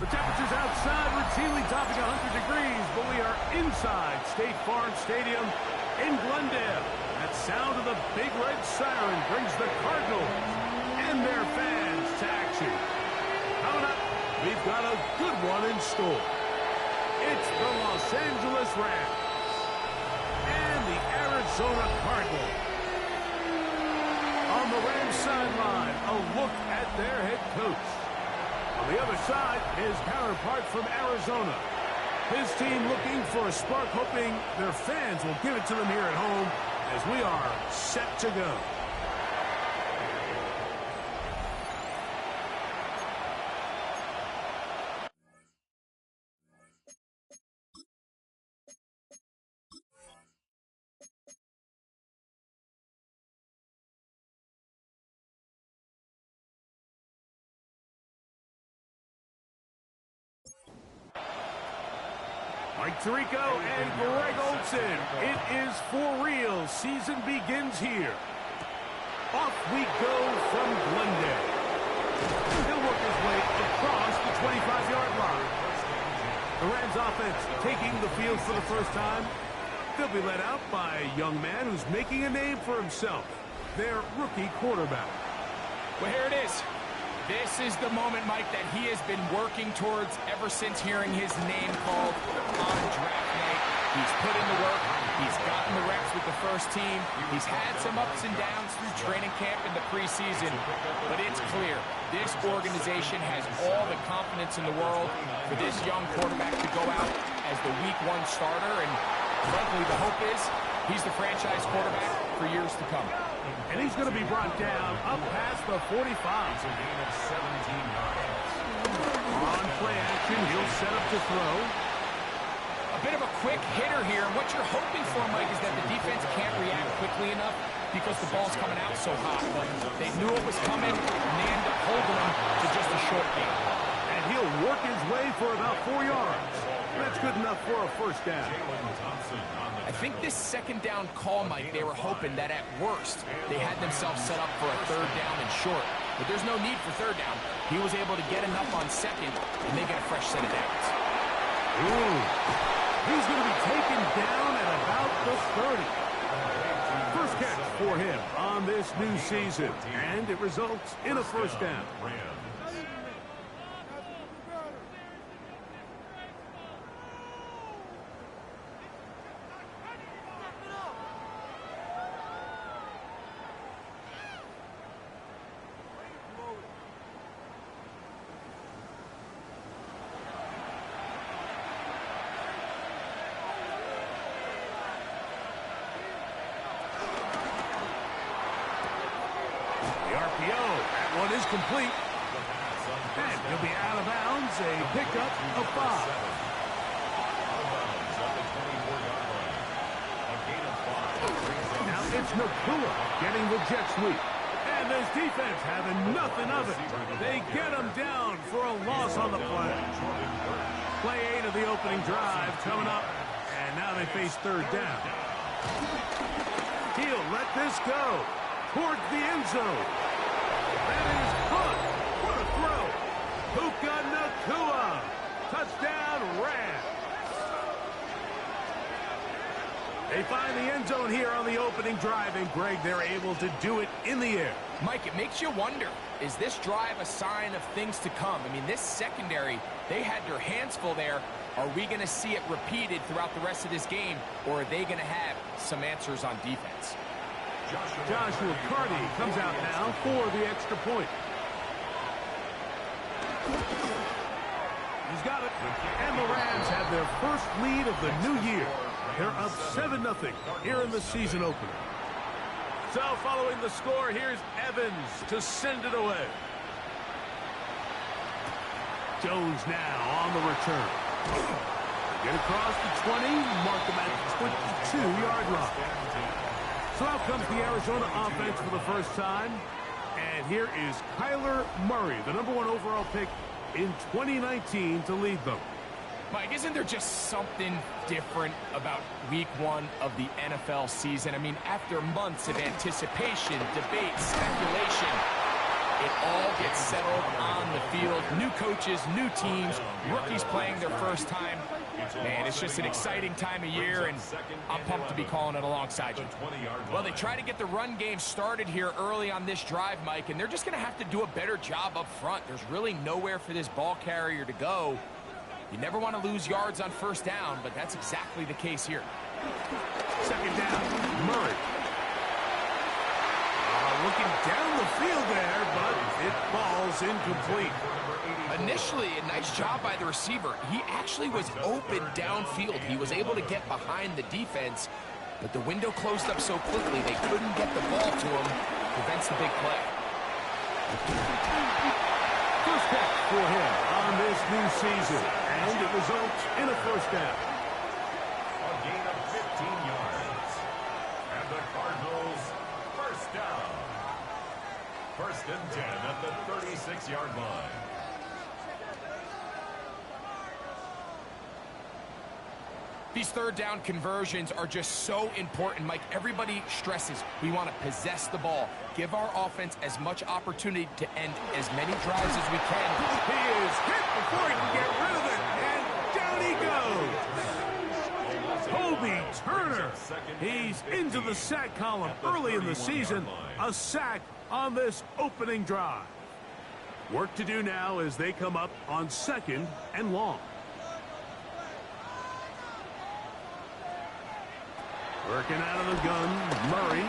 The temperatures outside routinely topping 100 degrees, but we are inside State Farm Stadium in Glendale. That sound of the big red siren brings the Cardinals and their fans to action. Coming up, we've got a good one in store. It's the Los Angeles Rams and the Arizona Cardinals. On the Rams sideline, a look at their head coach. On the other side, his counterpart from Arizona. His team looking for a spark, hoping their fans will give it to them here at home as we are set to go. Mike Tirico and Greg Olsen. It is for real. Season begins here. Off we go from Glendale. He'll work his way across the 25-yard line. The Rams offense taking the field for the first time. They'll be led out by a young man who's making a name for himself, their rookie quarterback. Well, here it is. This is the moment, Mike, that he has been working towards ever since hearing his name called on draft night. He's put in the work. He's gotten the reps with the first team. He's had some ups and downs through training camp in the preseason. But it's clear, this organization has all the confidence in the world for this young quarterback to go out as the Week 1 starter. And frankly, the hope is he's the franchise quarterback for years to come. And he's going to be brought down up past the 45. On play action, he'll set up to throw. A bit of a quick hitter here. What you're hoping for, Mike, is that the defense can't react quickly enough because the ball's coming out so hot. But they knew it was coming, and they ended up holding him to just a short game. And he'll work his way for about 4 yards. That's good enough for a first down. I think this second down call, Mike, they were hoping that at worst they had themselves set up for a third down and short. But there's no need for third down. He was able to get enough on second, and they get a fresh set of downs. Ooh. He's going to be taken down at about the 30. First catch for him on this new season, and it results in a first down. That one is complete. And he'll be out of bounds. A pickup of 5. Now it's Nakua getting the jet sweep. And this defense having nothing of it. They get him down for a loss on the play. Play 8 of the opening drive coming up. And now they face third down. He'll let this go towards the end zone. That is good. What a throw. Puka Nakua. Touchdown, Rams. They find the end zone here on the opening drive, and Greg, they're able to do it in the air. Mike, it makes you wonder, is this drive a sign of things to come? I mean, this secondary, they had their hands full there. Are we going to see it repeated throughout the rest of this game, or are they going to have some answers on defense? Joshua Carty comes out now for the extra point. He's got it. And the Rams have their first lead of the new year. They're up 7-0 here in the season opener. So following the score, here's Evans to send it away. Jones now on the return. Get across the 20, mark them at the 22-yard line. So out comes the Arizona offense for the first time. And here is Kyler Murray, the #1 overall pick in 2019 to lead them. Mike, isn't there just something different about week 1 of the NFL season? I mean, after months of anticipation, debate, speculation, it all gets settled on the field. New coaches, new teams, rookies playing their first time. Man, it's just an exciting time of year, and I'm pumped to be calling it alongside you. Well, they try to get the run game started here early on this drive, Mike, and they're just going to have to do a better job up front. There's really nowhere for this ball carrier to go. You never want to lose yards on first down, but that's exactly the case here. Second down, Murray. Looking down the field there, but it falls incomplete. Initially, a nice job by the receiver. He actually was open downfield. He was able to get behind the defense, but the window closed up so quickly they couldn't get the ball to him. Prevents the big play. First catch for him on this new season, and it results in a first down. A gain of 15 yards. And the Cardinals, first down. First and 10 at the 36-yard line. These third down conversions are just so important, Mike. Everybody stresses we want to possess the ball, give our offense as much opportunity to end as many drives as we can. He is hit before he can get rid of it, and down he goes. Kobe Turner. He's into the sack column early in the season. A sack on this opening drive. Work to do now as they come up on 2nd and long. Working out of the gun, Murray.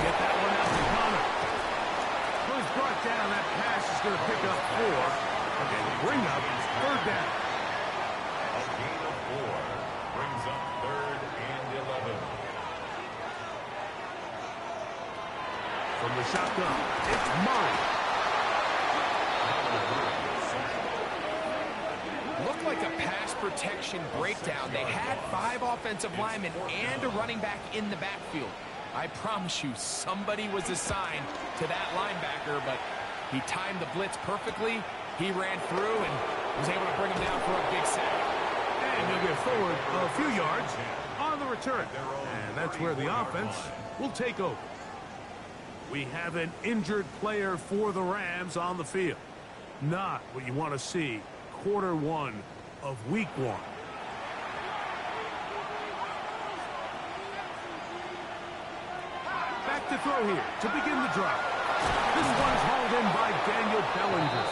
Get that one out to Connor. Well, he's brought down. That pass is going to pick up 4. Okay, bring up 3rd down. A gain of 4 brings up 3rd and 11. From the shotgun, it's Murray. Looked like a pass protection breakdown. They had 5 offensive linemen and a running back in the backfield. I promise you, somebody was assigned to that linebacker, but he timed the blitz perfectly. He ran through and was able to bring him down for a big sack. And he'll get forward a few yards on the return. And that's where the offense will take over. We have an injured player for the Rams on the field. Not what you want to see quarter 1 of week 1. Back to throw here to begin the drive. This one's hauled in by Daniel Bellinger.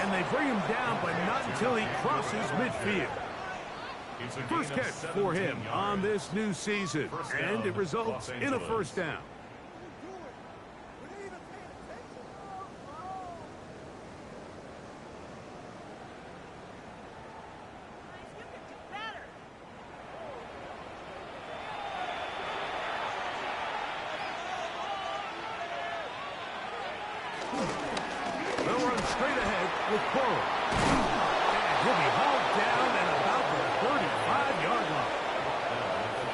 And they bring him down, but not until he crosses midfield. First catch for him on this new season, and it results in a first down. They'll run straight ahead with Coral. And he'll be hauled down at about the 35-yard line.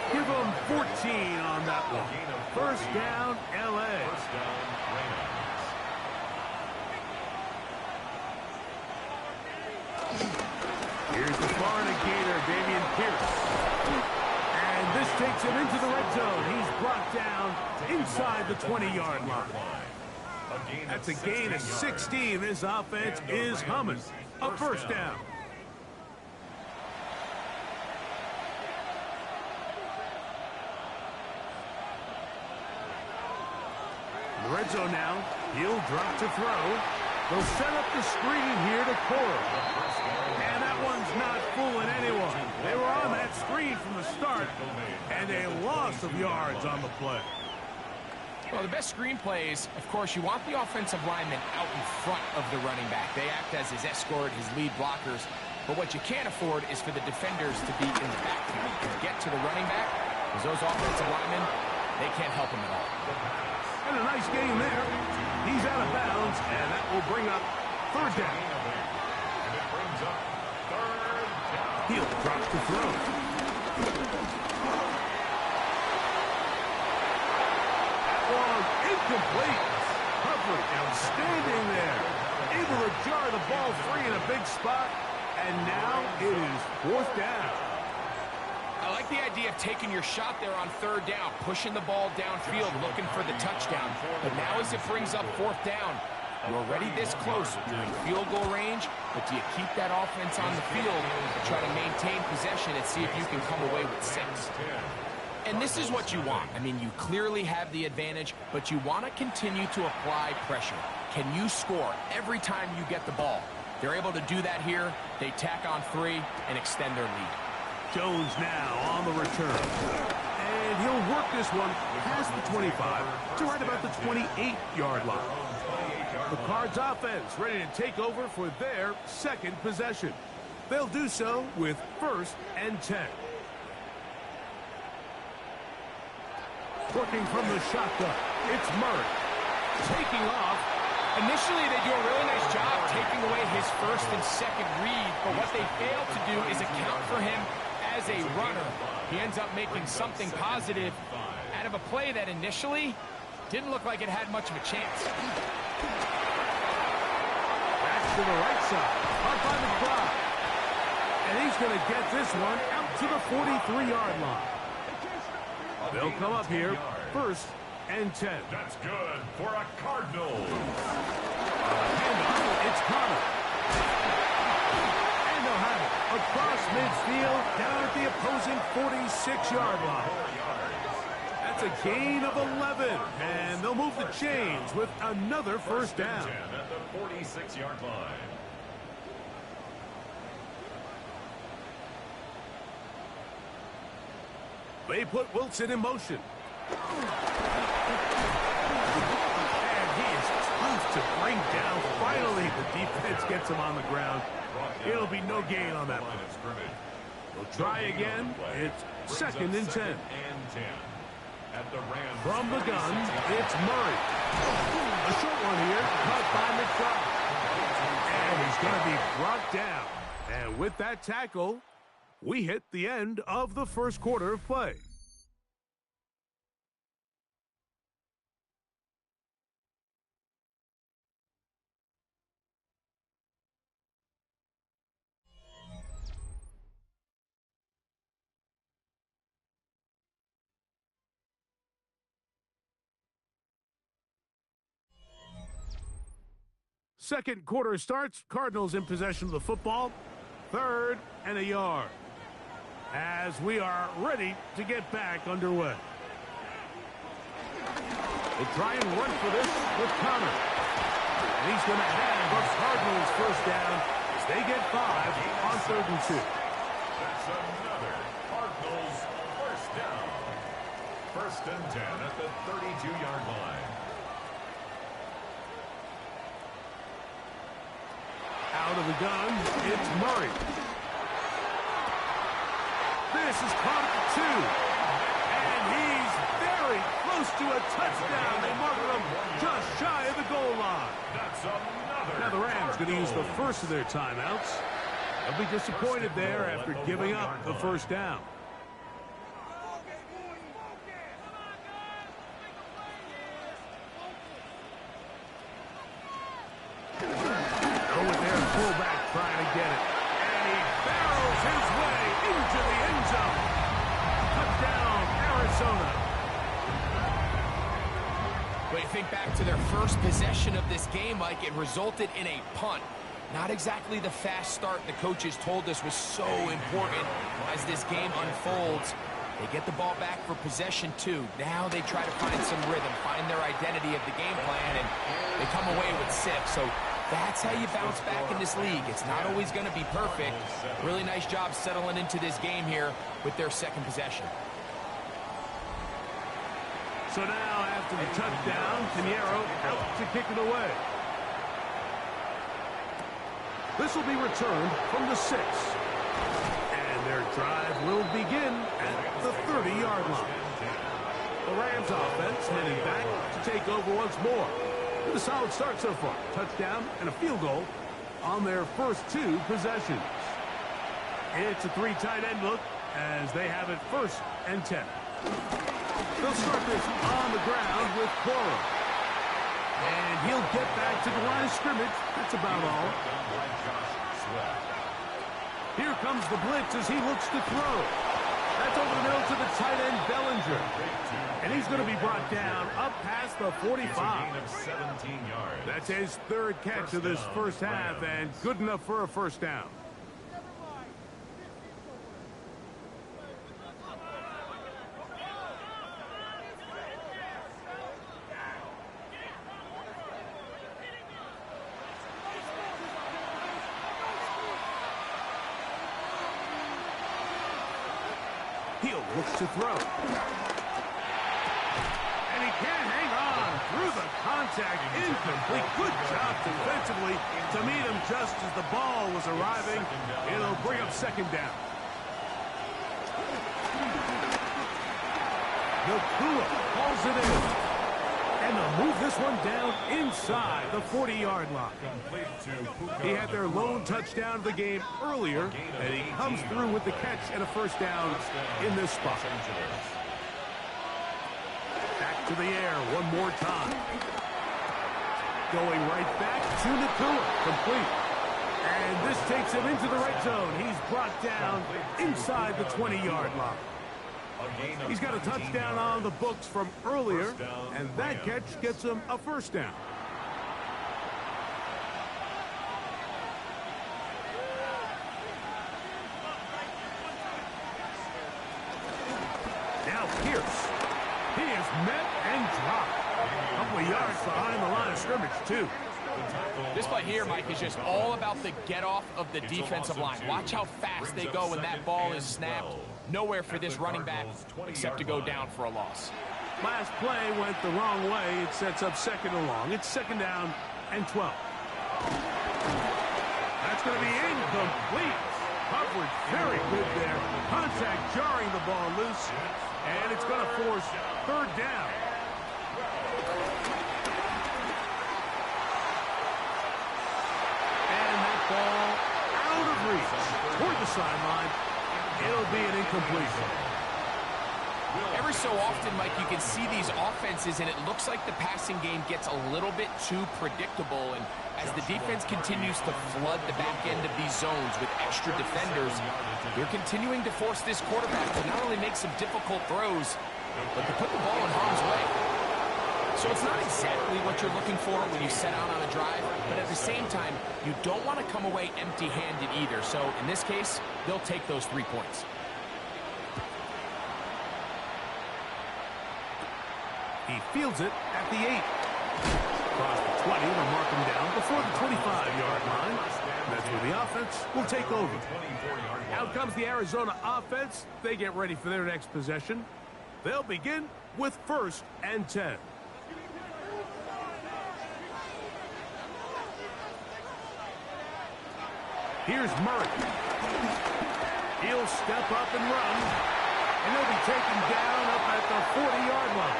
Give him 14 on that one. First down, L.A. First down, Rams. Here's the Florida Gator, Dameon Pierce. And this takes him into the red zone. He's brought down inside the 20-yard line. That's a gain of 16. This offense is humming. A first down. In the red zone now. He'll drop to throw. They'll set up the screen here to Coral. And that one's not fooling anyone. They were on that screen from the start, and a loss of yards on the play. Well, the best screen plays, of course, you want the offensive lineman out in front of the running back. They act as his escort, his lead blockers. But what you can't afford is for the defenders to be in the backfield and get to the running back, because those offensive linemen, they can't help him at all. And a nice game there. He's out of bounds, and that will bring up 3rd down. And it brings up 3rd down. He'll drop to throw. Incomplete. Coverage outstanding there. Able to jar the ball free in a big spot. And now it is fourth down. I like the idea of taking your shot there on third down, pushing the ball downfield, looking for the touchdown. But now as it brings up fourth down, you're already this close. You're in field goal range, but do you keep that offense on the field and try to maintain possession and see if you can come away with 6? And this is what you want. I mean, you clearly have the advantage, but you want to continue to apply pressure. Can you score every time you get the ball? They're able to do that here. They tack on 3 and extend their lead. Jones now on the return. And he'll work this one past the 25 to right about the 28-yard line. The Cards offense ready to take over for their second possession. They'll do so with 1st and 10. Working from the shotgun, it's Murray. Taking off. Initially, they do a really nice job taking away his 1st and 2nd read, but what they fail to do is account for him as a runner. He ends up making something positive out of a play that initially didn't look like it had much of a chance. Back to the right side, up on the clock. And he's going to get this one out to the 43-yard line. They'll come up here, 1st and 10. That's good for a Cardinals. Handoff, it's Connor. And they'll have it across midfield down at the opposing 46-yard line. That's a gain of 11, and they'll move the chains with another 1st down. At the 46-yard line. They put Wilson in motion. And he is tough to bring down. Finally, the defense gets him on the ground. It'll be no gain on that one. We'll try again. It's 2nd and 10. From the gun, it's Murray. A short one here, caught by McFly. And he's going to be brought down. And with that tackle, we hit the end of the 1st quarter of play. Second quarter starts. Cardinals in possession of the football. 3rd and a yard. As we are ready to get back underway. They try and run for this with Connor. And he's going to have the Cardinals 1st down as they get 5 on 3rd and 2. That's another Cardinals 1st down. 1st and 10 at the 32-yard line. Out of the gun, it's Murray. This is caught at the 2. And he's very close to a touchdown. They marked him just shy of the goal line. That's another. Now the Rams going to use the first of their timeouts. They'll be disappointed there after giving up the 1st down. Fullback trying to get it. And he barrels his way into the end zone. Touchdown, Arizona. But you think back to their first possession of this game, Mike, it resulted in a punt. Not exactly the fast start the coaches told us was so important as this game unfolds. They get the ball back for possession 2. Now they try to find some rhythm, find their identity of the game plan, and they come away with 6. So that's how you bounce back in this league. It's not always going to be perfect. Really nice job settling into this game here with their 2nd possession. So now after the touchdown, Pinheiro out to kick it away. This will be returned from the 6. And their drive will begin at the 30-yard line. The Rams offense heading back to take over once more. With a solid start so far. Touchdown and a field goal on their first 2 possessions. It's a 3 tight end look as they have it 1st and 10. They'll start this on the ground with Cora. And he'll get back to the line of scrimmage. That's about all. Here comes the blitz as he looks to throw. That's over the middle to the tight end, Bellinger. And he's going to be brought down up past the 45. That's his third catch of this first half, and good enough for a first down. Hill looks to throw. And he can't hang on through the contact. Incomplete. Good job defensively to meet him just as the ball was arriving. It'll bring up second down. Nakua calls it in. And they'll move this one down inside the 40-yard line. He had their lone touchdown of the game earlier, and he comes through with the catch and a first down in this spot. Back to the air one more time. Going right back to Nakua. Complete. And this takes him into the red zone. He's brought down inside the 20-yard line. He's got a touchdown on the books from earlier, and that catch gets him a first down. Now Pierce. He is met and dropped. A couple of yards behind the line of scrimmage, too. This play here, Mike, is just all about the get-off of the defensive line. Watch how fast they go when that ball is snapped. Nowhere for this running back except to go down for a loss. Last play went the wrong way. It sets up second and long. It's second down and 12. That's going to be incomplete. Coverage very good there. Contact jarring the ball loose. And it's going to force third down. And that ball out of reach toward the sideline. It'll be an incompletion. Every so often, Mike, you can see these offenses, and it looks like the passing game gets a little bit too predictable. And as the defense continues to flood the back end of these zones with extra defenders, they're continuing to force this quarterback to not only make some difficult throws, but to put the ball in harm's way. So it's not exactly what you're looking for when you set out on a drive, but at the same time, you don't want to come away empty-handed either. So in this case, they'll take those 3 points. He fields it at the 8. Across the 20, they'll mark him down before the 25-yard line. That's where the offense will take over. Out comes the Arizona offense. They get ready for their next possession. They'll begin with 1st and 10. Here's Murray. He'll step up and run. And he'll be taken down up at the 40-yard line.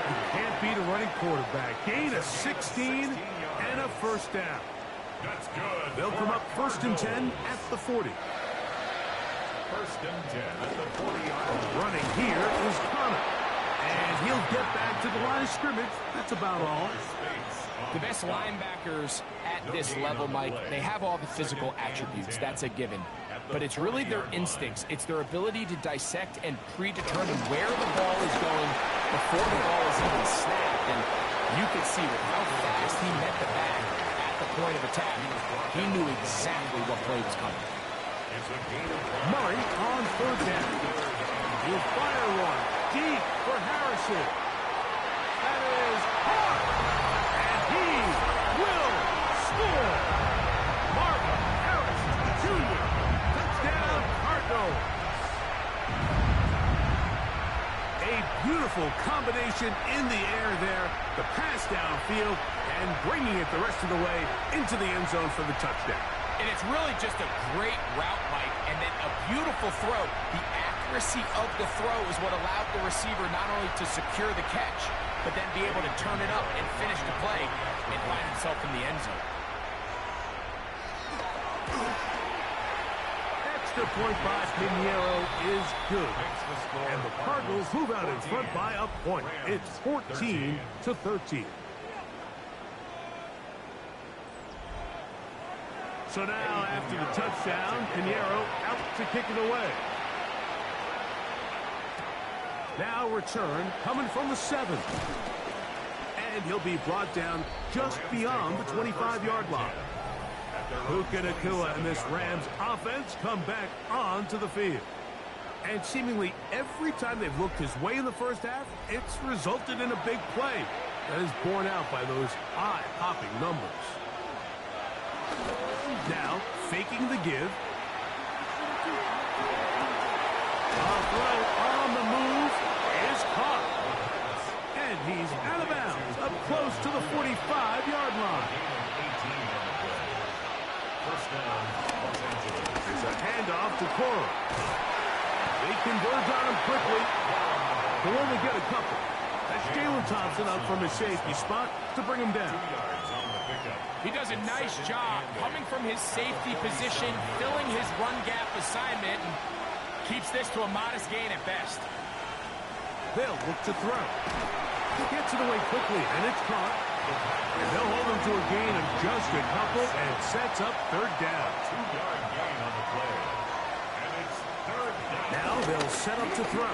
You can't beat a running quarterback. Gain of 16 and a first down. That's good. They'll come up 1st and 10 at the 40. 1st and 10 at the 40-yard line. Running here is Connor. And he'll get back to the line of scrimmage. That's about all. The best linebackers at this level, Mike, they have all the physical attributes. That's a given. But it's really their instincts. It's their ability to dissect and predetermine where the ball is going before the ball is even snapped. And you could see with how fast he met the bag at the point of attack, he knew exactly what play was coming. Murray on 3rd down. He'll fire one deep for Harrison. That is hard. And he will score. Marvin Harrison Jr. Touchdown, Cardinals. A beautiful combination in the air there. The pass downfield and bringing it the rest of the way into the end zone for the touchdown. And it's really just a great route, Mike, and then a beautiful throw. The accuracy of the throw is what allowed the receiver not only to secure the catch, but then be able to turn it up and finish the play and find himself in the end zone. Extra point by Pinheiro is good. And the Cardinals move out in front by a point. It's 14-13. So now, after the touchdown, Pinheiro out to kick it away. Now return coming from the 7. And he'll be brought down just beyond the 25-yard line. Puka Nacua and this Rams offense come back onto the field. And seemingly every time they've looked his way in the first half, it's resulted in a big play that is borne out by those eye-popping numbers. Now, faking the give. A throw on the move is caught. And he's out of bounds, up close to the 45-yard line. It's a handoff to Cora. They converge on him quickly. They'll only get a couple. That's Jalen Thompson up from his safety spot to bring him down. He does a nice job coming from his safety position, filling his run gap assignment, and keeps this to a modest gain at best. They'll look to throw. He gets it away quickly, and it's caught. And they'll hold him to a gain of just a couple and sets up third down. 2-yard gain on the play. And it's third down. Now they'll set up to throw.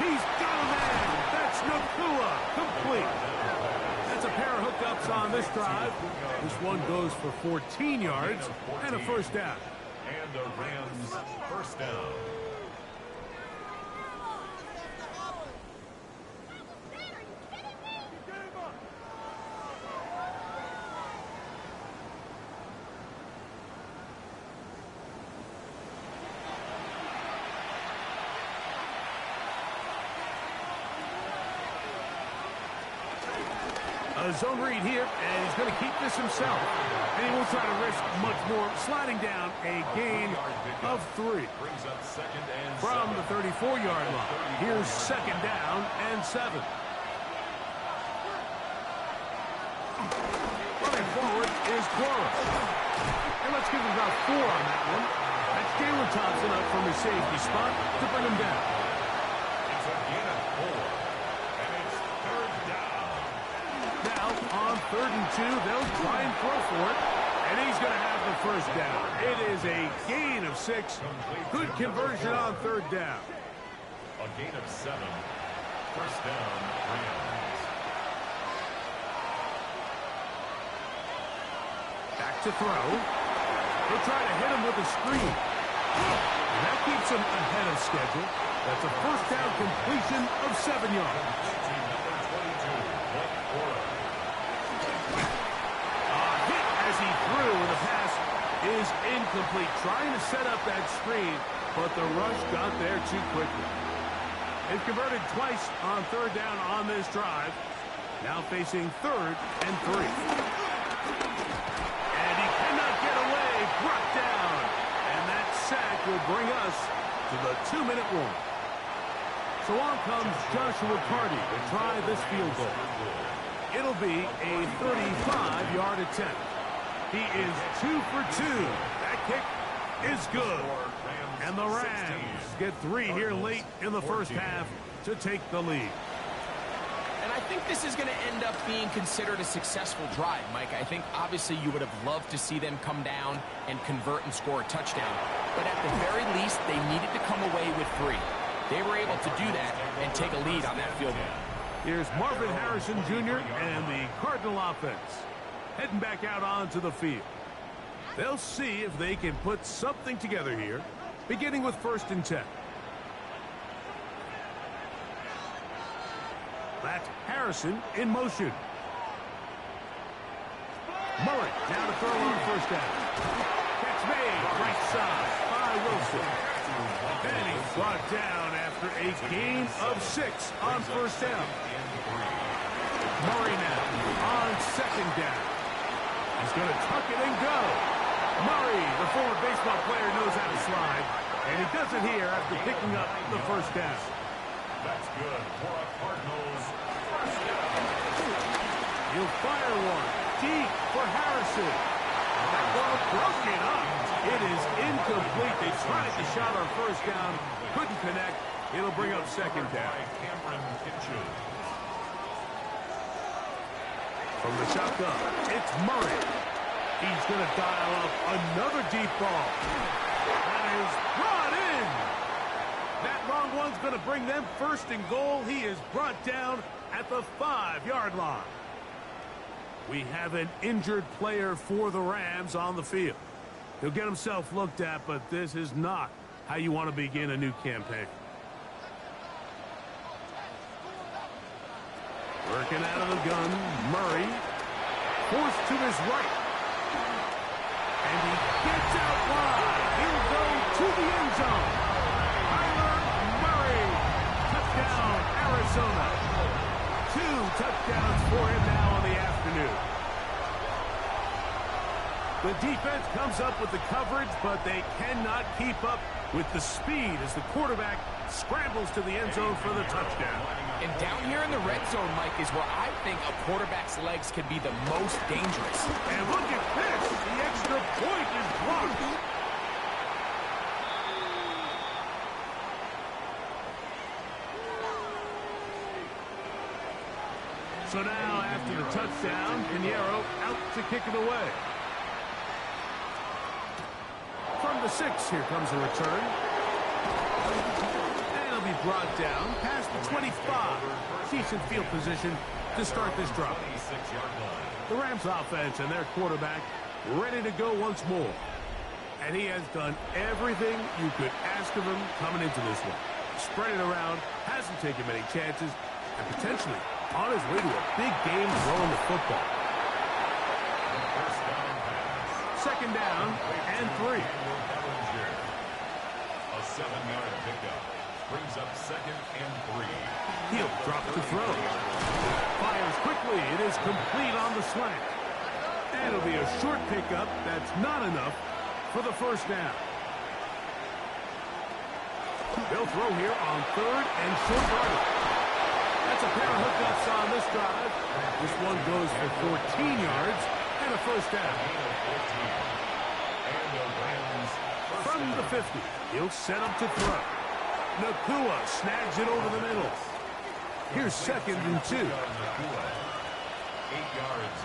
He's got a man. That's Nacua. Complete. That's a pair of hookups on this drive. This one goes for 14 yards and a first down. And the Rams first down. A zone read here, and he's going to keep this himself. And he won't try to risk much more, sliding down a gain of 3. Brings up second and From the 34-yard line. Here's second down and 7. Running forward is Cora. And let's give him about 4 on that one. That's Jalen Thompson up from his safety spot to bring him down. It's a gain of 4. And it's third down. Now, on 3rd and 2, they'll try and throw for it. And he's going to have the first down. It is a gain of 6. Good conversion on 3rd down. A gain of 7. First down, Rams. Back to throw. He'll try to hit him with a screen. And that keeps him ahead of schedule. That's a first down completion of 7 yards. Hit as he threw, and the pass is incomplete. Trying to set up that screen, but the rush got there too quickly. They've converted twice on 3rd down on this drive. Now facing 3rd and 3. And he cannot get away. Brought down. And that sack will bring us to the 2-minute warning. So on comes Joshua Carty to try this field goal. It'll be a 35-yard attempt. He is 2 for 2. That kick is good. And the Rams get 3 here late in the first half to take the lead. And I think this is going to end up being considered a successful drive, Mike. I think obviously you would have loved to see them come down and convert and score a touchdown. But at the very least, they needed to come away with 3. They were able to do that and take a lead on that field goal. Here's Marvin Harrison Jr. and the Cardinal offense heading back out onto the field. They'll see if they can put something together here, beginning with 1st and 10. That's Harrison in motion. Murray down to throw on 1st down. Catch made, right side by Wilson. And he's brought down after a gain of 6 on 1st down. Murray now on 2nd down. He's going to tuck it and go. Murray, the former baseball player, knows how to slide. And he does it here after picking up the 1st down. That's good for a Cardinals first down. He'll fire one deep for Harrison. That ball broken up. It is incomplete. They tried to shot on 1st down. Couldn't connect. It'll bring up 2nd down. From the shotgun, it's Murray. He's going to dial up another deep ball. That is brought in. That long one's going to bring them first and goal. He is brought down at the 5-yard line. We have an injured player for the Rams on the field. He'll get himself looked at, but this is not how you want to begin a new campaign. Working out of the gun, Murray. Forced to his right. And he gets out wide. He'll go to the end zone. Kyler Murray. Touchdown, Arizona. 2 touchdowns for him now on the afternoon. The defense comes up with the coverage, but they cannot keep up with the speed as the quarterback scrambles to the end zone for the touchdown. And down here in the red zone, Mike, is where I think a quarterback's legs can be the most dangerous. And look at this. The extra point is blocked. So now, after the touchdown, Pinheiro out to kick it away. From the 6, here comes a return. And he'll be brought down past the 25. Decent field position to start this drive. The Rams offense and their quarterback ready to go once more. And he has done everything you could ask of him coming into this one. Spread it around, hasn't taken many chances, and potentially on his way to a big game throwing the football. Second down and 3. A 7-yard pickup brings up 2nd and 3. He'll drop to throw. Fires quickly. It is complete on the slant. And it'll be a short pickup. That's not enough for the first down. They'll throw here on 3rd and short yardage. That's a pair of hookups on this drive. This one goes for 14 yards and a first down. From the 50, he'll set up to throw. Nakua snags it over the middle. Here's 2nd and 2. 8 yards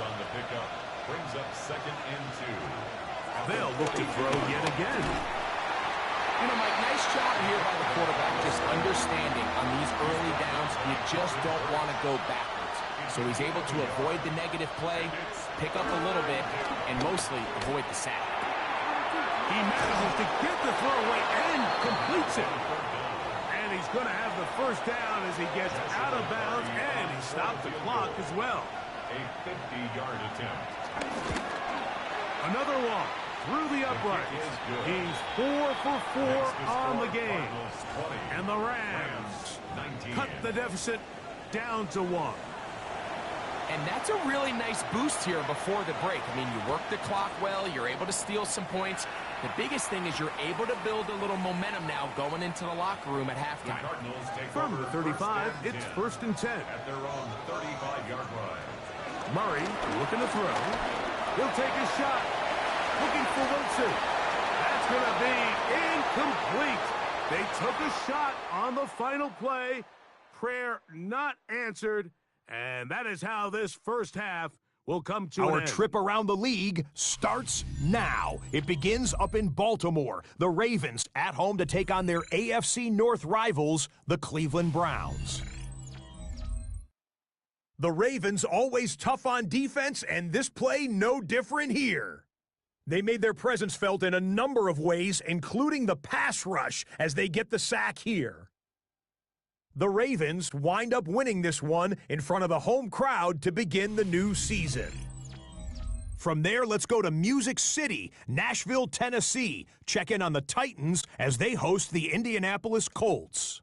on the pickup brings up 2nd and 2. They'll look to throw yet again. You know, Mike, nice job here by the quarterback, just understanding on these early downs, you just don't want to go backwards. So he's able to avoid the negative play, pick up a little bit, and mostly avoid the sack. He manages to get the throw away and completes it. And he's going to have the first down as he gets out of bounds, and he stopped the clock as well. A 50-yard attempt. Another one through the uprights. He's 4 for 4 on the game. And the Rams cut the deficit down to 1. And that's a really nice boost here before the break. I mean, you work the clock well, you're able to steal some points. The biggest thing is you're able to build a little momentum now going into the locker room at halftime. From the 35, it's 1st and 10. At their own 35-yard line. Murray looking to throw. He'll take a shot. Looking for Wilson. That's going to be incomplete. They took a shot on the final play. Prayer not answered. And that is how this first half will come to an Our end. trip around the league starts now. It begins up in Baltimore. The Ravens at home to take on their AFC North rivals, the Cleveland Browns. The Ravens always tough on defense, and this play no different here. They made their presence felt in a number of ways, including the pass rush as they get the sack here. The Ravens wind up winning this one in front of the home crowd to begin the new season. From there, let's go to Music City, Nashville, Tennessee. Check in on the Titans as they host the Indianapolis Colts.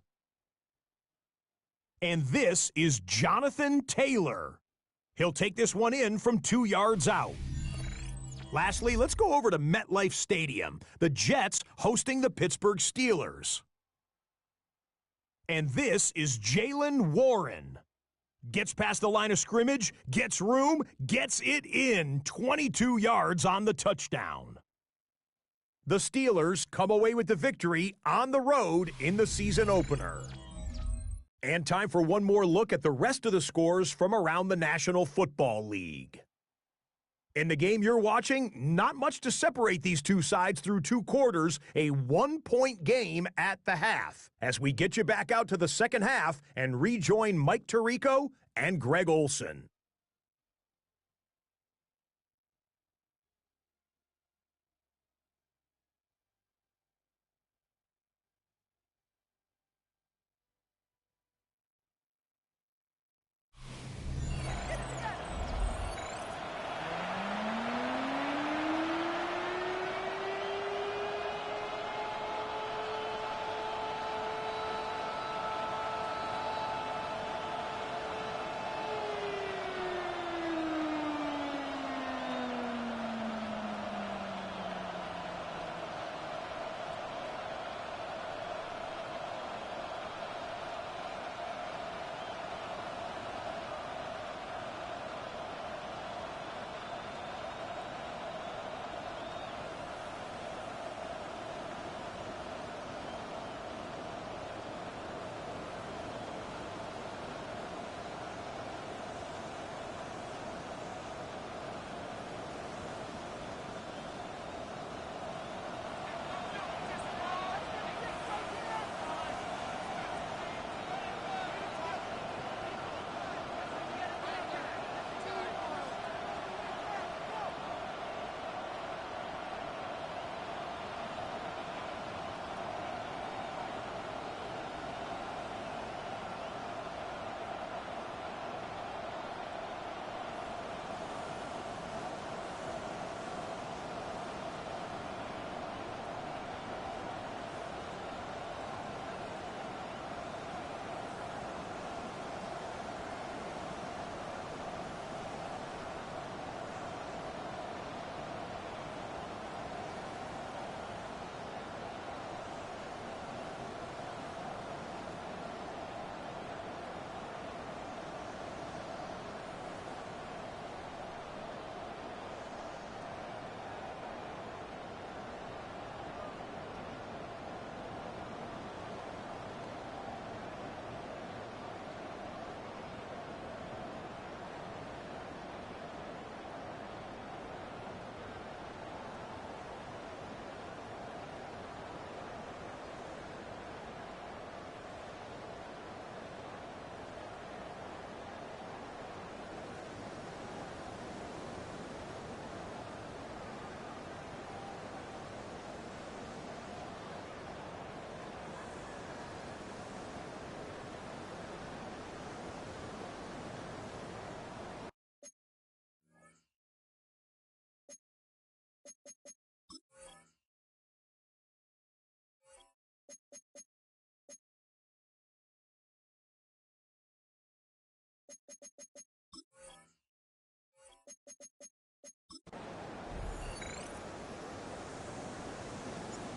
And this is Jonathan Taylor. He'll take this one in from 2 yards out. Lastly, let's go over to MetLife Stadium. The Jets hosting the Pittsburgh Steelers. And this is Jaylen Warren. Gets past the line of scrimmage, gets room, gets it in. 22 yards on the touchdown. The Steelers come away with the victory on the road in the season opener. And time for one more look at the rest of the scores from around the National Football League. In the game you're watching, not much to separate these two sides through 2 quarters, a 1-point game at the half. As we get you back out to the second half and rejoin Mike Tirico and Greg Olson.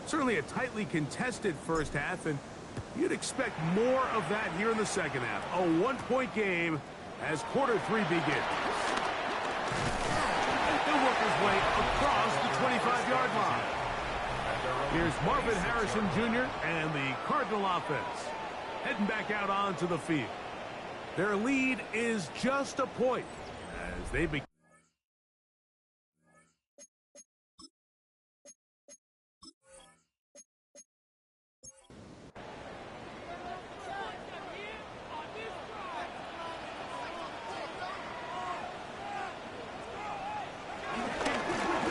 Certainly a tightly contested first half, and you'd expect more of that here in the second half. A 1-point game as quarter 3 begins. He'll work his way across the 25-yard line. Here's Marvin Harrison Jr. and the Cardinal offense heading back out onto the field. Their lead is just a point as they begin.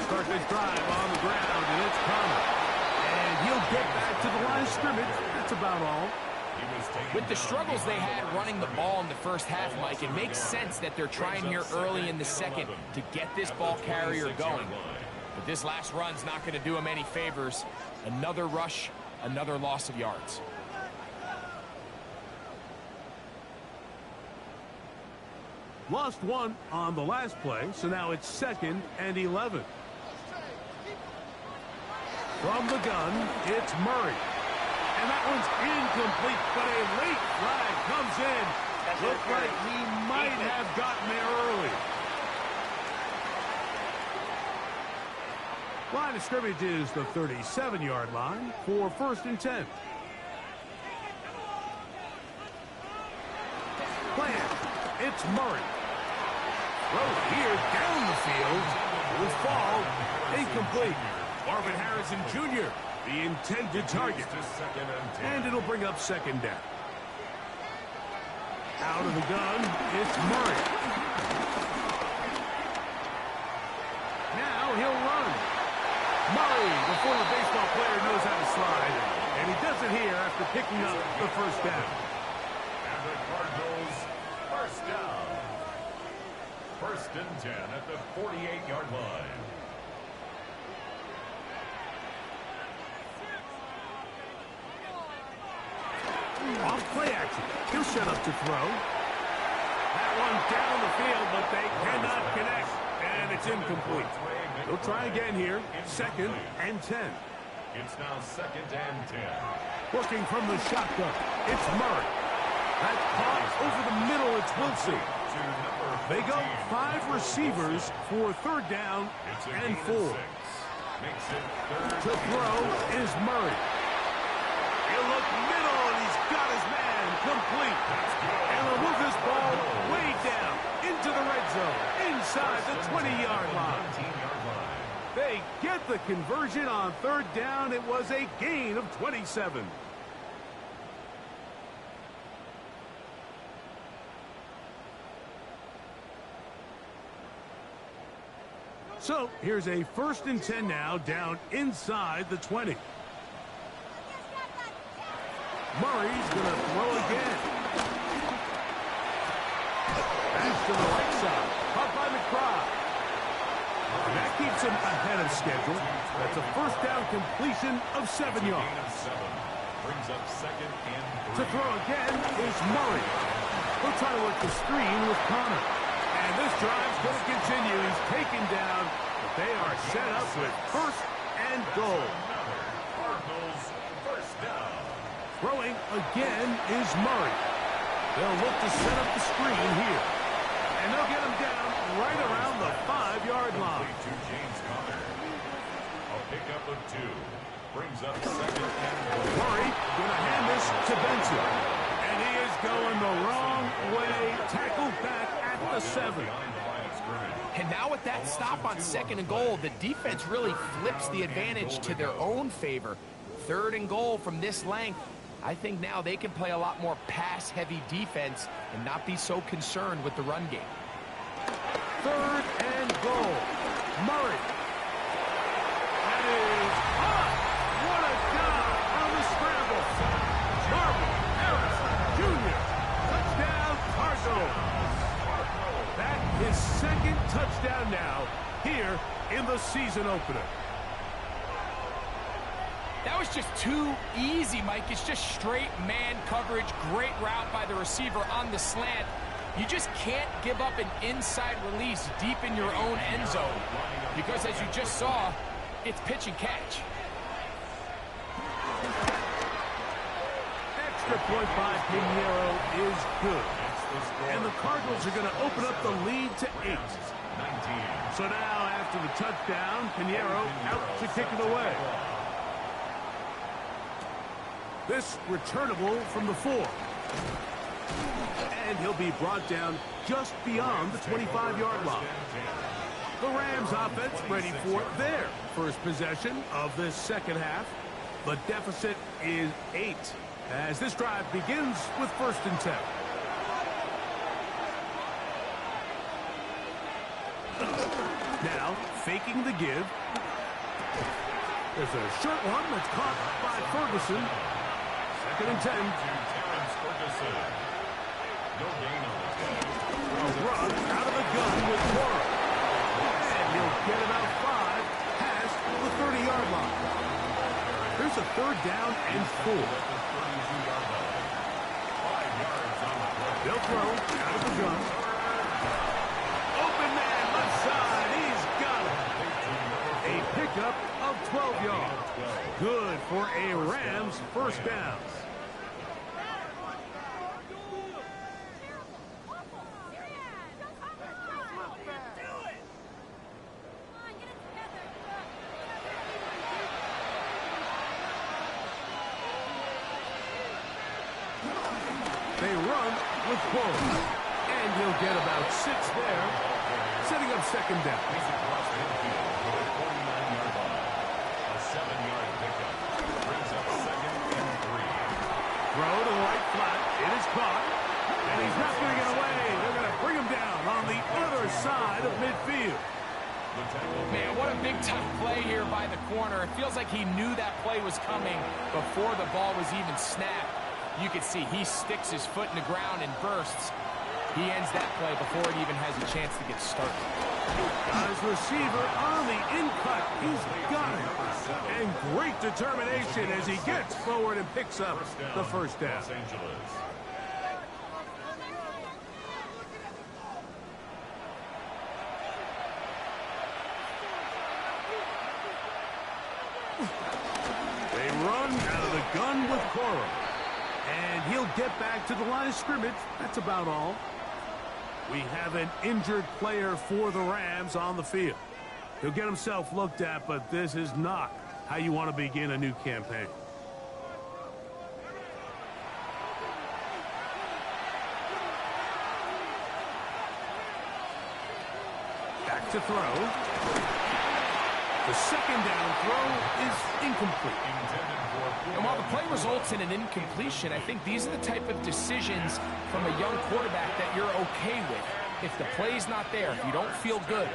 Start this drive on the ground, and it's coming. And he'll get back to the line of scrimmage. That's about all. With the struggles they had running the ball in the first half, Mike, it makes sense that they're trying here early in the second to get this ball carrier going. But this last run's not going to do him any favors. Another rush, another loss of yards. Lost 1 on the last play, so now it's 2nd and 11. From the gun, it's Murray. And that one's incomplete, but a late flag comes in. Looked like he might have gotten there early. Line of scrimmage is the 37-yard line for 1st and 10. Plan, it's Murray. Throw here down the field. It was fall. Incomplete. Marvin Harrison Jr., the intended target. And it'll bring up second down. Out of the gun, it's Murray. Now he'll run. Murray, the former baseball player, knows how to slide. And he does it here after picking up the first down. And the Cardinals, first down. First and 10 at the 48-yard line. Off play action. He'll shut up to throw. That one down the field, but they cannot connect. And it's incomplete. They'll try again here. Second and 10. It's now second and 10. Working from the shotgun. It's Murray. That's caught over the middle. It's Wilson. They go 5 receivers for third down and 4. To throw is Murray. He'll look middle, and he's got his man complete. And will move this ball way down into the red zone, inside the 20-yard line. They get the conversion on third down. It was a gain of 27. So here's a first and 10 now, down inside the 20. Murray's going to throw again. Pass to the right side. Caught by McBride. That keeps him ahead of schedule. That's a first down completion of 7 yards. Brings up second and 3. To throw again is Murray. He'll try to work the screen with Connor. And this drive's going to continue. He's taken down, but they are set up with first and goal. Cardinals, first down. Throwing again is Murray. They'll look to set up the screen here. And they'll get him down right around the 5-yard line. To James Conner. A pickup of 2. Brings up second and 4. Murray going to hand this to Benson. And he is going the wrong way. Tackled back at the 7. And now with that stop on second and goal, the defense really flips the advantage to their own favor. Third and goal from this length. I think now they can play a lot more pass-heavy defense and not be so concerned with the run game. Third and goal. Murray. That is hot. What a job on the scramble. Marvin Harrison Jr. Touchdown, Cardinals. That is second touchdown now here in the season opener. That was just too easy, Mike. It's just straight man coverage. Great route by the receiver on the slant. You just can't give up an inside release deep in your own end zone because, as you just saw, it's pitch and catch. Extra point by Pinheiro is good. And the Cardinals are going to open up the lead to 8. So now, after the touchdown, Pinheiro out to kick it away. This returnable from the 4. And he'll be brought down just beyond the 25-yard line. The Rams offense ready for their first possession of this second half. The deficit is 8 as this drive begins with first and 10. Now, faking the give. There's a short one that's caught by Ferguson. Second and 10. No gain on the play. A run out of the gun with Warren. And he'll get about 5 past the 30-yard line. There's a third down and 4. They'll throw out of the gun. Open man, left side. He's got it. A pickup of 12 yards. Good for a Rams first down. They run with Warren. And he'll get about 6 there. setting up second down. He's across midfield for the 49-yard line. A 7-yard pickup brings up second and 3. Throw to the right flat. It is caught. And he's not going to get away. They're going to bring him down on the other side of midfield. Man, what a big-time play here by the corner. It feels like he knew that play was coming before the ball was even snapped. You can see he sticks his foot in the ground and bursts. He ends that play before it even has a chance to get started. Got his receiver on the in-cut. He's got it. And great determination as he gets forward and picks up the first down. Los Angeles. They run out of the gun with Cora. And he'll get back to the line of scrimmage. That's about all. We have an injured player for the Rams on the field. He'll get himself looked at, but this is not how you want to begin a new campaign. Back to throw. The second down throw is incomplete. And while the play results in an incompletion, I think these are the type of decisions from a young quarterback that you're okay with. If the play's not there, if you don't feel good,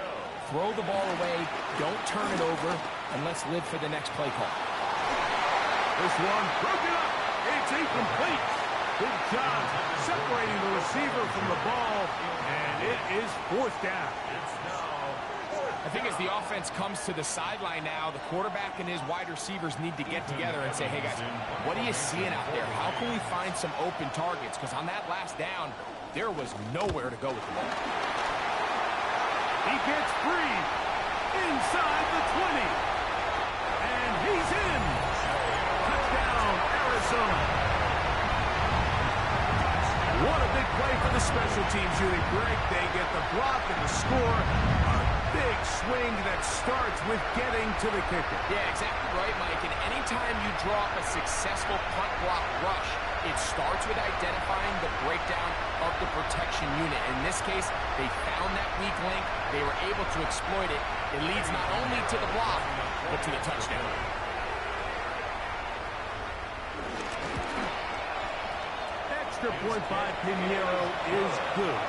throw the ball away, don't turn it over, and let's live for the next play call. This one broken up. It's incomplete. Good job separating the receiver from the ball, and it is fourth down. I think as the offense comes to the sideline now, the quarterback and his wide receivers need to get together and say, hey, guys, what are you seeing out there? How can we find some open targets? Because on that last down, there was nowhere to go with the ball. He gets free inside the 20. And he's in. Touchdown, Arizona. What a big play for the special teams unit, Greg. They get the block and the score. Big swing that starts with getting to the kicker. Yeah, exactly right, Mike. And anytime you draw up a successful punt block rush, it starts with identifying the breakdown of the protection unit. In this case, they found that weak link. They were able to exploit it. It leads not only to the block, but to the touchdown. Extra point by Pinheiro is good.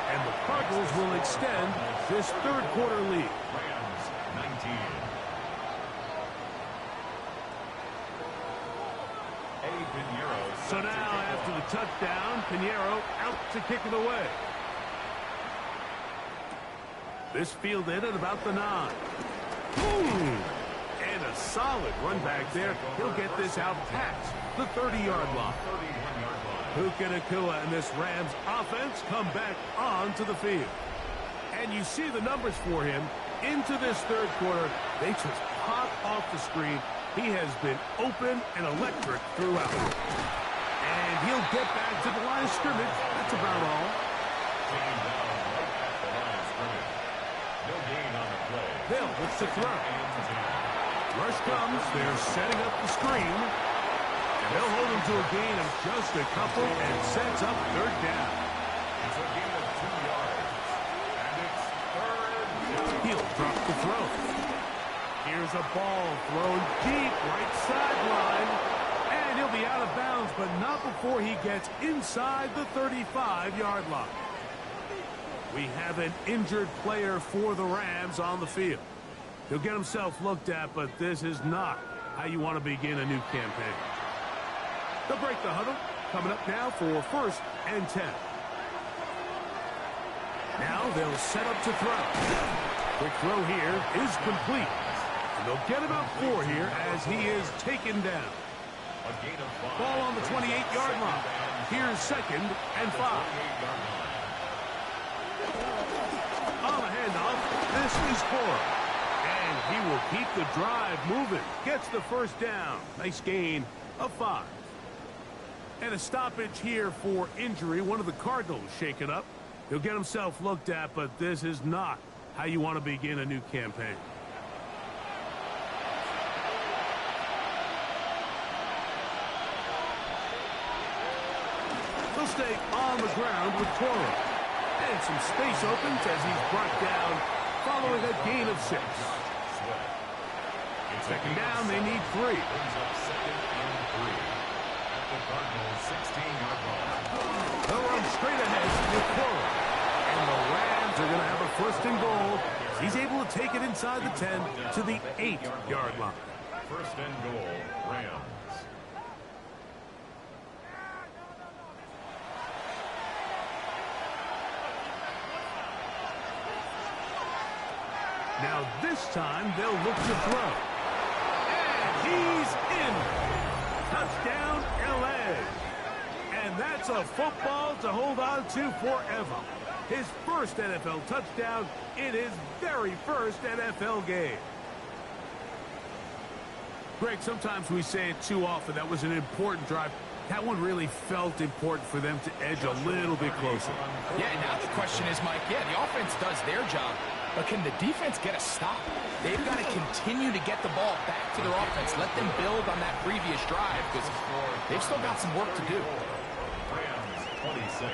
And the Cardinals will extend this third quarter lead. Rams 19. So now after the touchdown, Pinheiro out to kick it away. This fielded at about the 9. Boom! And a solid run back there. He'll get this out past the 30-yard line. Puka Nacua and this Rams offense come back onto the field. And you see the numbers for him into this third quarter. They just pop off the screen. He has been open and electric throughout. And he'll get back to the line of scrimmage. That's about all. Taken down right at the line of scrimmage. No gain on the play. Hill looks to throw. Rush comes. They're setting up the screen. They'll hold him to a gain of just a couple and sets up third down. It's a gain of 2 yards. And it's third down. He'll drop the throw. Here's a ball thrown deep right sideline. And he'll be out of bounds, but not before he gets inside the 35-yard line. We have an injured player for the Rams on the field. He'll get himself looked at, but this is not how you want to begin a new campaign. They'll break the huddle. Coming up now for first and 10. Now they'll set up to throw. Quick throw here is complete. And they'll get about 4 here as he is taken down. A gain of 5. Ball on the 28-yard line. Here's second and 5. On the handoff, this is Cora. And he will keep the drive moving. Gets the first down. Nice gain of 5. And a stoppage here for injury. One of the Cardinals shaken up. He'll get himself looked at, but this is not how you want to begin a new campaign. They'll stay on the ground with Cora. And some space opens as he's brought down following a gain of 6. Second down, they need 3. Brings up second and 3 at the Cardinals' 16-yard line. They'll run straight ahead with Corey. And the Rams are going to have a first and goal. He's able to take it inside the 10 to the 8-yard line. First and goal, Rams. Now this time they'll look to throw. And he's in. Touchdown, L.A. And that's a football to hold on to forever. His first NFL touchdown in his very first NFL game. Greg, sometimes we say it too often. That was an important drive. That one really felt important for them to edge a little bit closer. Yeah, now the question is, Mike, the offense does their job, but can the defense get a stop? They've got to continue to get the ball back to their offense. Let them build on that previous drive because they've still got some work to do. Rams 26.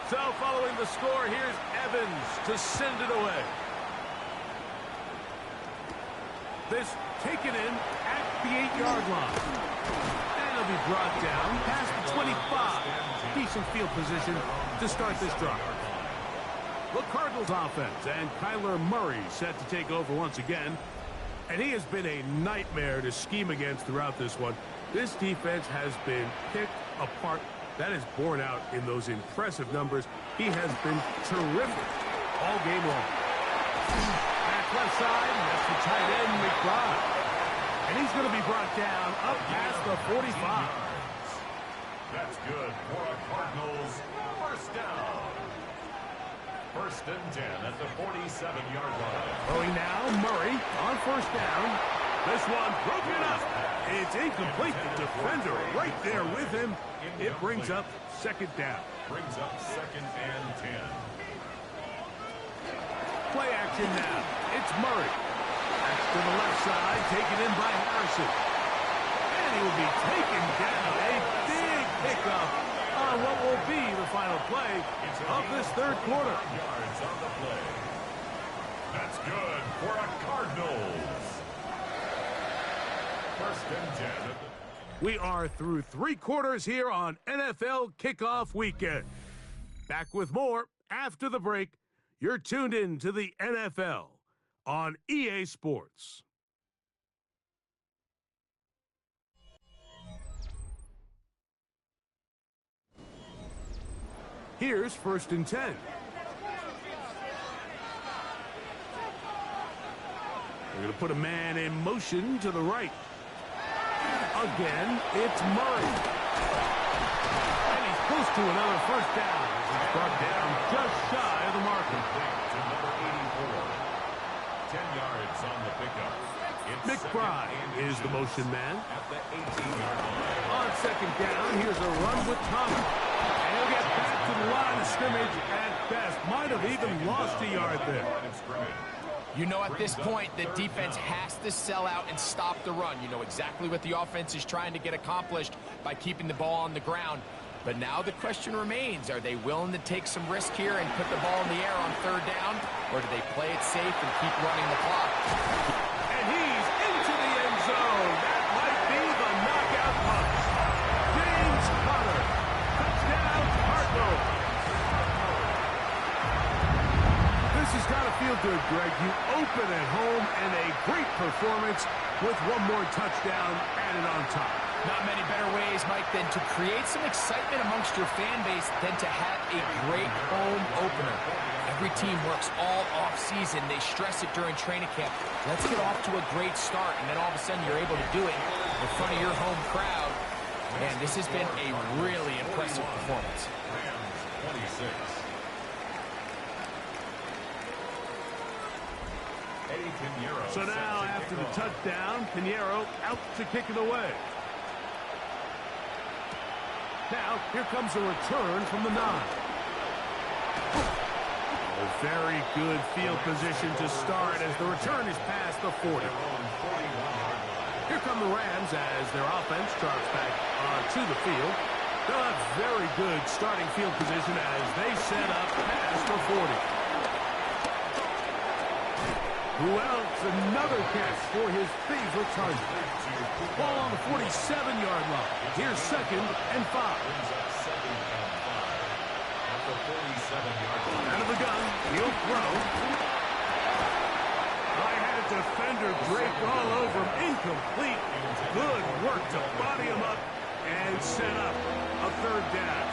So following the score, here's Evans to send it away. This taken in at the 8-yard line. And it'll be brought down past the 25. Decent field position to start this drive. The Cardinals offense and Kyler Murray set to take over once again. And he has been a nightmare to scheme against throughout this one. This defense has been picked apart. That is borne out in those impressive numbers. He has been terrific all game long. Back left side, that's the tight end, McBride. And he's going to be brought down up past the 45. That's good for a Cardinals first down. First and 10 at the 47-yard line. Throwing now, Murray on first down. This one broken up. It's incomplete. The defender right there with him. It brings up second down. Brings up second and 10. Play action now. It's Murray. That's to the left side, taken in by Harrison. And he will be taken down. A big pickup on what will be the final play of this third quarter. Yards on the play. That's good for a Cardinals. First and 10. We are through 3 quarters here on NFL Kickoff Weekend. Back with more after the break. You're tuned in to the NFL on EA Sports. Here's first and 10. We're going to put a man in motion to the right. Again, it's Murray. And he's close to another first down. He's brought down just shy of the marker. To number 84. 10 yards on the pickup. McBride is the motion man. At the 18-yard line. On second down, here's a run with Thomas. And he'll get back to the line of scrimmage at best. Might have even lost a yard there. You know, at this point, the defense has to sell out and stop the run. You know exactly what the offense is trying to get accomplished by keeping the ball on the ground. But now the question remains, are they willing to take some risk here and put the ball in the air on third down? Or do they play it safe and keep running the clock? And he's into the end zone. That might be the knockout punch. James Conner. Touchdown, Cardinals. This has got to feel good, Greg. You open at home and a great performance with one more touchdown added on top. Not many better ways, Mike, than to create some excitement amongst your fan base than to have a great home opener. Every team works all off-season. They stress it during training camp. Let's get off to a great start, and then all of a sudden you're able to do it in front of your home crowd. And this has been a really impressive performance. Rams 26. So now, after the touchdown, Pinheiro out to kick it away. Now, here comes a return from the 9. A very good field position to start as the return is past the 40. Here come the Rams as their offense charts back onto the field. They'll have very good starting field position as they set up past the 40. Who else? Another catch for his favorite target. Ball on the 47-yard line. Here's 2nd and 5. Out of the gun, he'll throw. I had a defender draped all over him. Incomplete. Good work to body him up and set up a 3rd down.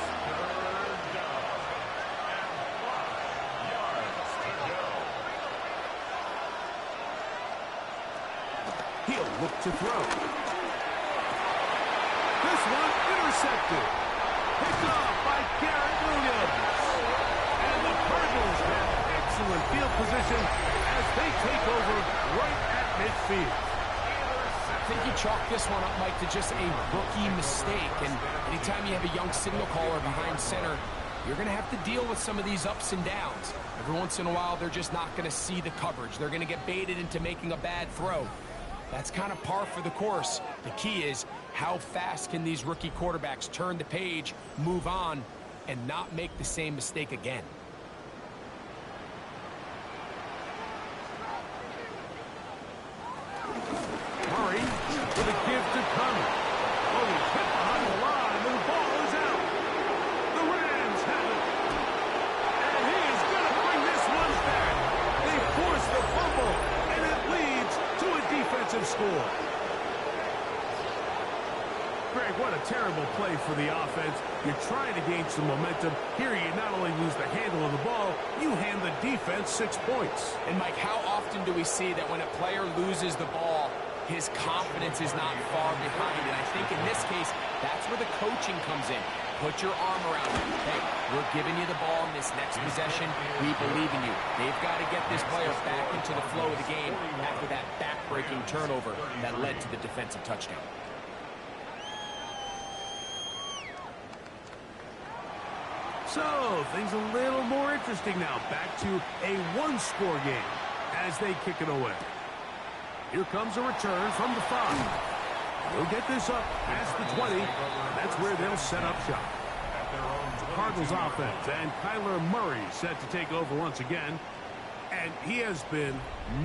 He'll look to throw. This one intercepted. Picked off by Garrett Williams. And the Cardinals have excellent field position as they take over right at midfield. I think you chalk this one up, Mike, to just a rookie mistake. And anytime you have a young signal caller behind center, you're going to have to deal with some of these ups and downs. Every once in a while, they're just not going to see the coverage. They're going to get baited into making a bad throw. That's kind of par for the course. The key is how fast can these rookie quarterbacks turn the page, move on, and not make the same mistake again. Murray with a give to Connor. Oh, he's hit behind the line, and the ball is out. The Rams have it. And he is going to bring this one back. They force the fumble, and it leads to a defensive score. Greg, what a terrible play for the offense. You're trying to gain some momentum. Here you not only lose the handle of the ball, you hand the defense 6 points. And, Mike, how often do we see that when a player loses the ball, his confidence is not far behind? And I think in this case, that's where the coaching comes in. Put your arm around him. Hey, we're giving you the ball in this next possession. We believe in you. They've got to get this player back into the flow of the game after that back-breaking turnover that led to the defensive touchdown. So, things a little more interesting now. Back to a one-score game as they kick it away. Here comes a return from the 5. They'll get this up past the 20. That's where they'll set up shop. Cardinals offense and Kyler Murray set to take over once again. And he has been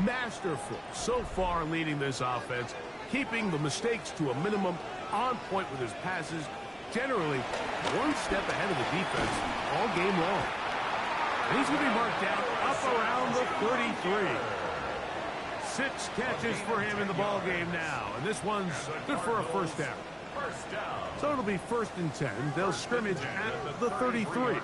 masterful so far leading this offense, keeping the mistakes to a minimum, on point with his passes, generally one step ahead of the defense all game long. And he's going to be marked down up around the 33. 6 catches for him in the ball game now, and this one's good for a 1st down. So it'll be 1st and 10. They'll scrimmage at the 33. Murray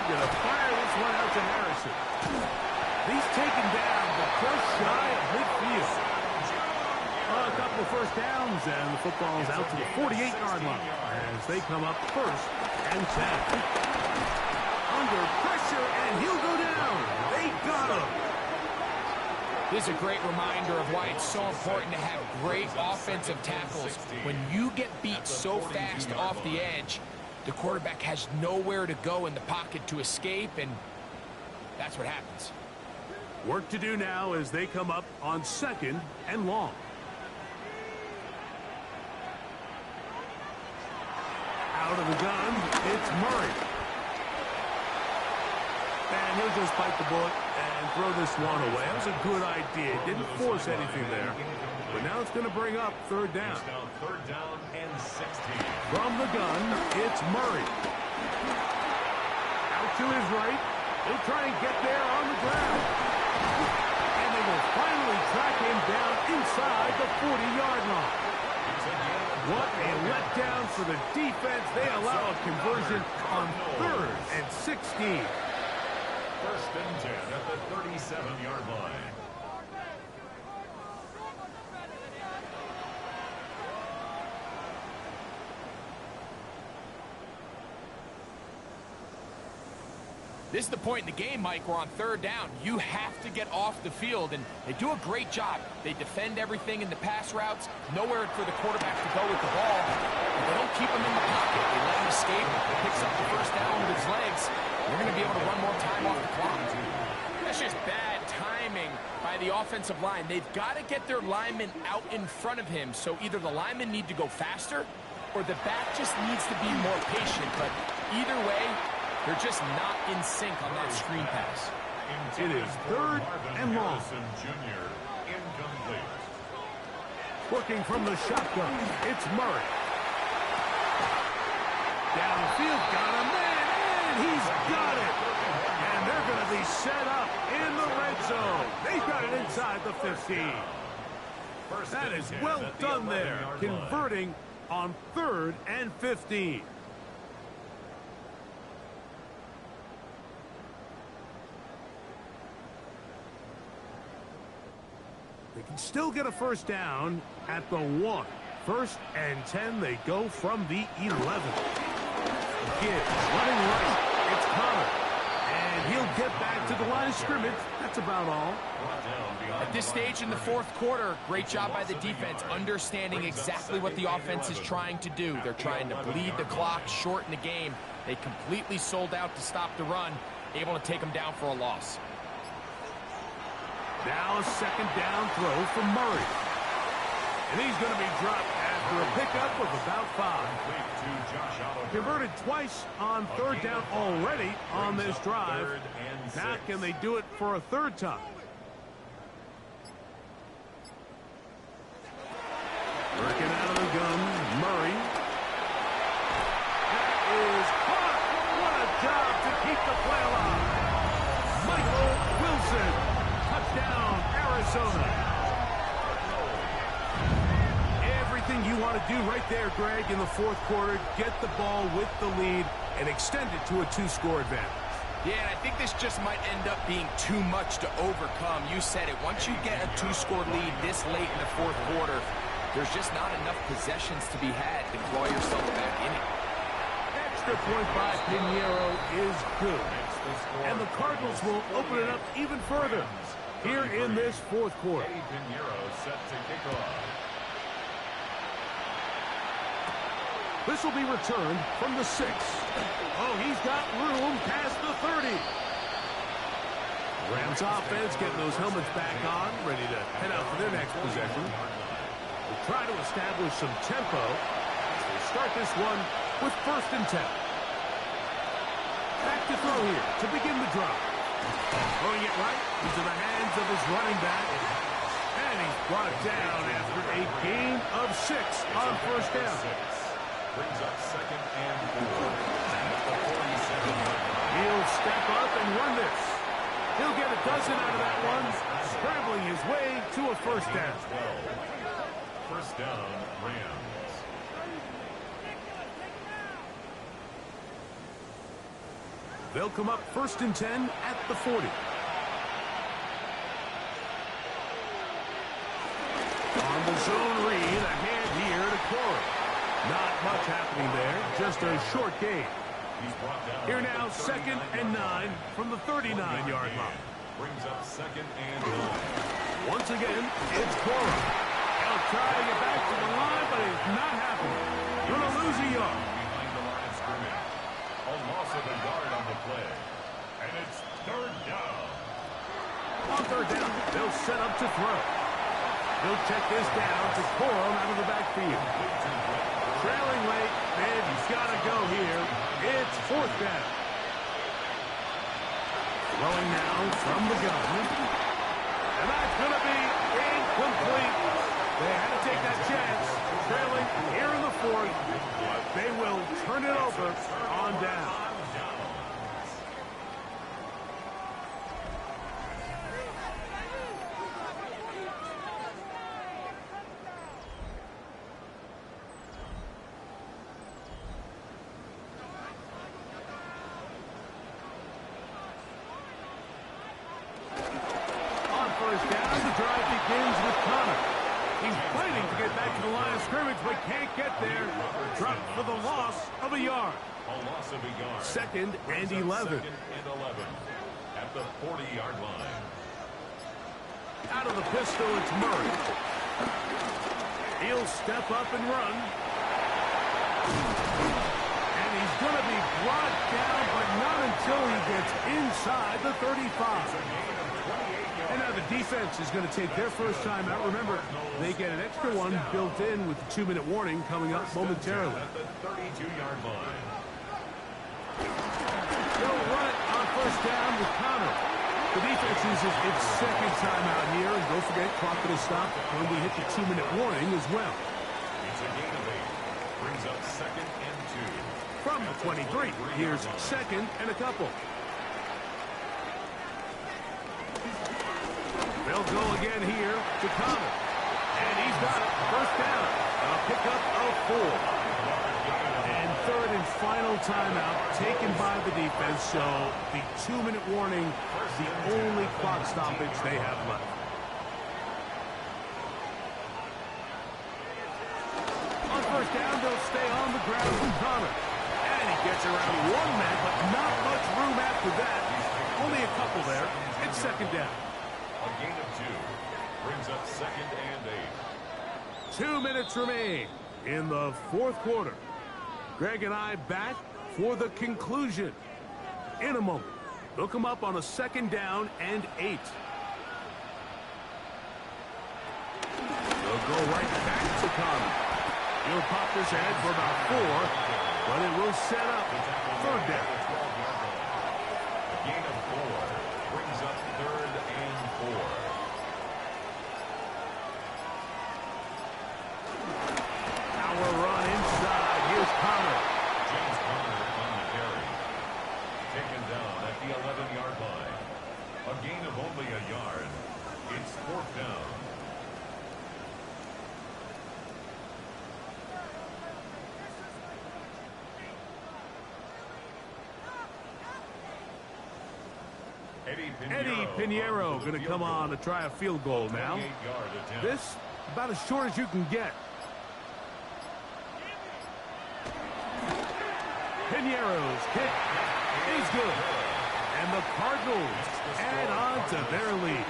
gonna fire this one out to Harrison. He's taken down, but just shy of midfield. A couple of 1st downs, and the football's out to the 48-yard line as they come up 1st and 10. Under pressure, and he'll go down. They got him. This is a great reminder of why it's so important to have great offensive tackles. When you get beat so fast off the edge, the quarterback has nowhere to go in the pocket to escape, and that's what happens. Work to do now as they come up on 2nd and long. Out of the gun, it's Murray. And he'll just bite the bullet and throw this one away. That was a good idea. Didn't force anything there. But now it's going to bring up 3rd down. Now 3rd down and 16. From the gun, it's Murray. Out to his right. He'll try and get there on the ground. And they will finally track him down inside the 40-yard line. What a letdown for the defense. They allow a conversion on 3rd and 16. 1st and 10 at the 37-yard line. This is the point in the game, Mike, where on 3rd down, you have to get off the field, and they do a great job. They defend everything in the pass routes, nowhere for the quarterback to go with the ball, but they don't keep him in the pocket. They let him escape. He picks up the 1st down with his legs. They're going to be able to run more time off the clock. That's just bad timing by the offensive line. They've got to get their linemen out in front of him, so either the linemen need to go faster or the back just needs to be more patient. But either way, they're just not in sync on that screen pass. It is 3rd and long. Jr. Incomplete. Working from the shotgun, it's Murray. Downfield, got a man, and he's got it. And they're going to be set up in the red zone. They've got it inside the 15. That is well done there, converting on 3rd and 15. They can still get a first down at the 1. 1st and 10, they go from the 11. Gibbs running right. It's Connor. And he'll get back to the line of scrimmage. That's about all. At this stage in the 4th quarter, great job by the defense, understanding exactly what the offense is trying to do. They're trying to bleed the clock, shorten the game. They completely sold out to stop the run, able to take them down for a loss. Now a 2nd down throw from Murray. And he's going to be dropped after a pickup of about 5. Converted twice on 3rd down already on this drive. Now can they do it for a 3rd time? Working out of the gun, Murray. That is caught. What a job to keep the play alive. Michael Wilson. Touchdown, Arizona. Everything you want to do right there, Greg, in the 4th quarter. Get the ball with the lead and extend it to a 2-score advantage. Yeah, and I think this just might end up being too much to overcome. You said it. Once you get a 2-score lead this late in the 4th quarter, there's just not enough possessions to be had to claw yourself back in it. Extra point by Pinheiro is good. And the Cardinals will open it up even further here in this 4th quarter. Pinheiro set to kick off. This will be returned from the 6. Oh, he's got room past the 30. Rams offense getting those helmets back on, ready to head out for their next possession. We'll try to establish some tempo as they start this one with 1st and 10. Back to throw here to begin the drive. Throwing it right into the hands of his running back. And he's brought down after a gain of 6 on 1st down. Brings up 2nd and 4. At the 47. He'll step up and run this. He'll get a dozen out of that one, scrambling his way to a 1st down. 1st down, Rams. They'll come up 1st and 10 at the 40. On the zone read, a hand here to Corey. Not much happening there, just a short gain. Here now, 2nd and 9 from the 39-yard line. Brings up 2nd and 9. Once again, it's Corey. He'll try to get back to the line, but it's not happening. Gonna lose a yard. Behind the line of scrimmage. A loss of a yard on the play. And it's 3rd down. On 3rd down, they'll set up to throw. He'll check this down to Corum out of the backfield. Trailing late, and he's got to go here. It's 4th down. Throwing now from the gun. And that's going to be incomplete. They had to take that chance. Trailing here in the 4th. But they will turn it over on down. But can't get there. Dropped for the loss of a yard. A loss of a yard. 2nd and 11. 2nd and 11 at the 40-yard line. Out of the pistol, it's Murray. He'll step up and run. And he's going to be brought down, but not until he gets inside the 35. And now the defense is going to take their first time out. Remember, they get an extra one built in with the 2-minute warning coming up momentarily. At the 32-yard line. They'll run it on first down with Connor. The defense uses its second time out here. And don't forget, clock going to stop when we hit the 2-minute warning as well. It's a gain of 8. Brings up 2nd and 2. From the 23, here's 2nd and a couple. They'll go again here to Connor. And he's got it. First down. A pickup of 4. And third and final timeout taken by the defense. So the 2-minute warning is the only clock stoppage they have left. On first down, they'll stay on the ground with Connor. And he gets around one man, but not much room after that. Only a couple there. It's 2nd down. A gain of 2. Brings up 2nd and 8. 2 minutes remain in the 4th quarter. Greg and I back for the conclusion. In a moment, they'll come up on a 2nd down and 8. They'll go right back to Connor. He'll pop this ahead for about 4, but it will set up 3rd down. A gain of 4. Brings up 3rd and 4. Power run inside. Here's Connor. James Conner on the carry. Taken down at the 11-yard line. A gain of only a yard. It's 4th down. Eddie Pinheiro going to come on to try a field goal now. This about as short as you can get. Pinheiro's kick is good. And the Cardinals add on to their lead.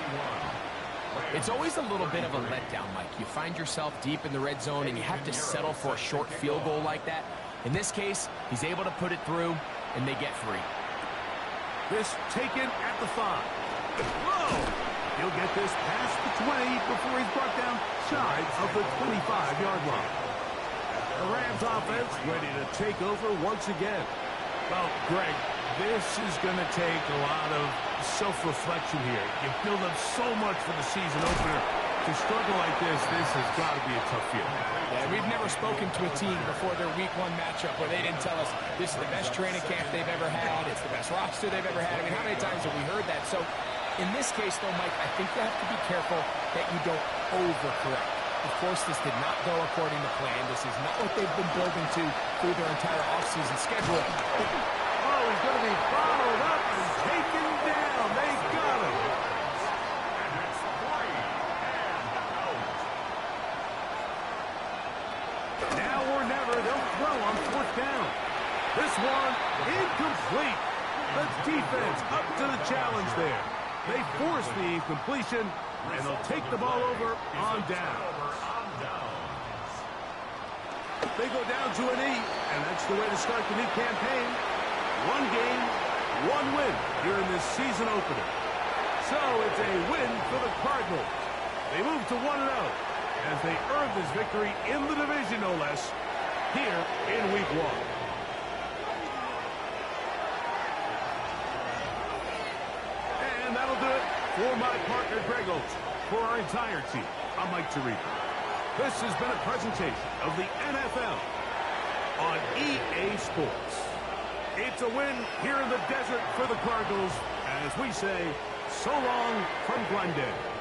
It's always a little bit of a letdown, Mike. You find yourself deep in the red zone and you have to settle for a short field goal like that. In this case, he's able to put it through and they get 3. This taken at the 5. Whoa! He'll get this past the 20 before he's brought down shy of the 25-yard line. The Rams offense ready to take over once again. Well, Greg, this is going to take a lot of self-reflection here. You build up so much for the season opener. To struggle like this has got to be a tough year. Yeah, we've never spoken to a team before their week 1 matchup where they didn't tell us this is the best training camp they've ever had, it's the best roster they've ever had. I mean, how many times have we heard that? So, in this case, though, Mike, I think you have to be careful that you don't overcorrect. Of course, this did not go according to plan. This is not what they've been building to through their entire offseason schedule. Oh, he's going to be followed up and taken down. They got him. Now or never, they'll throw on 4th down. This one, incomplete. The defense up to the challenge there. They force the incompletion, and they'll take the ball over on down. They go down to an E, and that's the way to start the new campaign. 1 game, 1 win here in this season opener. So it's a win for the Cardinals. They move to 1-0. As they earn this victory in the division, no less, here in Week 1. And that'll do it for my partner, Greg Oates. For our entire team, I'm Mike Tirico. This has been a presentation of the NFL on EA Sports. It's a win here in the desert for the Cardinals, as we say, so long from Glendale.